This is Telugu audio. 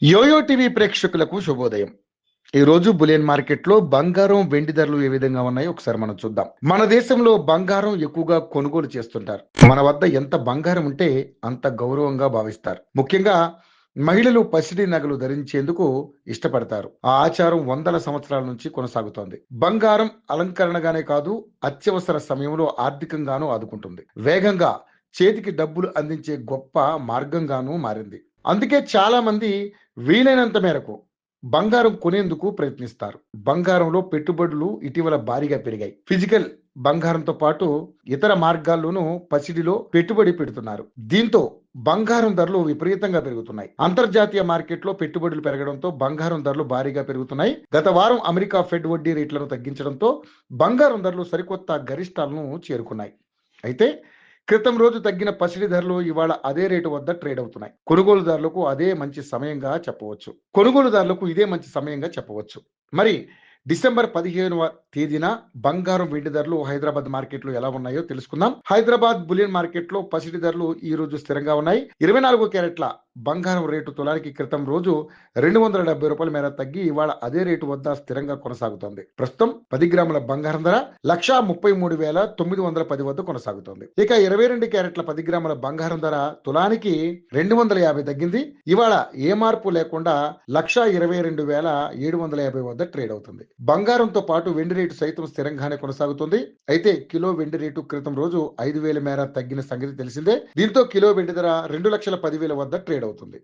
యోయో టీవీ ప్రేక్షకులకు శుభోదయం. ఈ రోజు బులియన్ మార్కెట్లో బంగారం, వెండి ధరలు ఏ విధంగా ఉన్నాయో ఒకసారి మనం చూద్దాం. మన దేశంలో బంగారం ఎక్కువగా కొనుగోలు చేస్తుంటారు. మన వద్ద ఎంత బంగారం ఉంటే అంత గౌరవంగా భావిస్తారు. ముఖ్యంగా మహిళలు పసిడి నగలు ధరించేందుకు ఇష్టపడతారు. ఆ ఆచారం వందల సంవత్సరాల నుంచి కొనసాగుతోంది. బంగారం అలంకరణగానే కాదు, అత్యవసర సమయంలో ఆర్థికంగానూ ఆదుకుంటుంది. వేగంగా చేతికి డబ్బులు అందించే గొప్ప మార్గంగానూ మారింది. అందుకే చాలా మంది వీలైనంత మేరకు బంగారం కొనేందుకు ప్రయత్నిస్తారు. బంగారంలో పెట్టుబడులు ఇటీవల భారీగా పెరిగాయి. ఫిజికల్ బంగారంతో పాటు ఇతర మార్గాల్లోనూ పసిడిలో పెట్టుబడి పెడుతున్నారు. దీంతో బంగారం ధరలు విపరీతంగా పెరుగుతున్నాయి. అంతర్జాతీయ మార్కెట్లో పెట్టుబడులు పెరగడంతో బంగారం ధరలు భారీగా పెరుగుతున్నాయి. గత వారం అమెరికా ఫెడ్ వడ్డీ రేట్లను తగ్గించడంతో బంగారం ధరలు సరికొత్త గరిష్టాలను చేరుకున్నాయి. అయితే క్రితం రోజు తగ్గిన పసిడి ధరలు ఇవాళ అదే రేటు వద్ద ట్రేడ్ అవుతున్నాయి. కొనుగోలుదారులకు ఇదే మంచి సమయంగా చెప్పవచ్చు. మరి డిసెంబర్ 15వ తేదీన బంగారం, వెండి ధరలు హైదరాబాద్ మార్కెట్లో ఎలా ఉన్నాయో తెలుసుకుందాం. హైదరాబాద్ బులియన్ మార్కెట్లో పసిడి ధరలు ఈ రోజు స్థిరంగా ఉన్నాయి. 24 క్యారెట్ల బంగారం రేటు తులానికి క్రితం రోజు ₹270 మేర తగ్గి ఇవాళ అదే రేటు వద్ద స్థిరంగా కొనసాగుతోంది. ప్రస్తుతం 10 గ్రాముల బంగారం ధర 1,33,910 వద్ద కొనసాగుతోంది. ఇక 22 క్యారెట్ల 10 గ్రాముల బంగారం ధర తులానికి 250 తగ్గింది. ఇవాళ ఏ మార్పు లేకుండా 1,22,750 వద్ద ట్రేడ్ అవుతుంది. బంగారంతో పాటు వెండి రేటు సైతం స్థిరంగానే కొనసాగుతుంది. అయితే కిలో వెండి రేటు క్రితం రోజు 5,000 మేర తగ్గిన సంగతి తెలిసిందే. దీంతో కిలో వెండి ధర 2,10,000 వద్ద ట్రేడ్ అవుతుంది.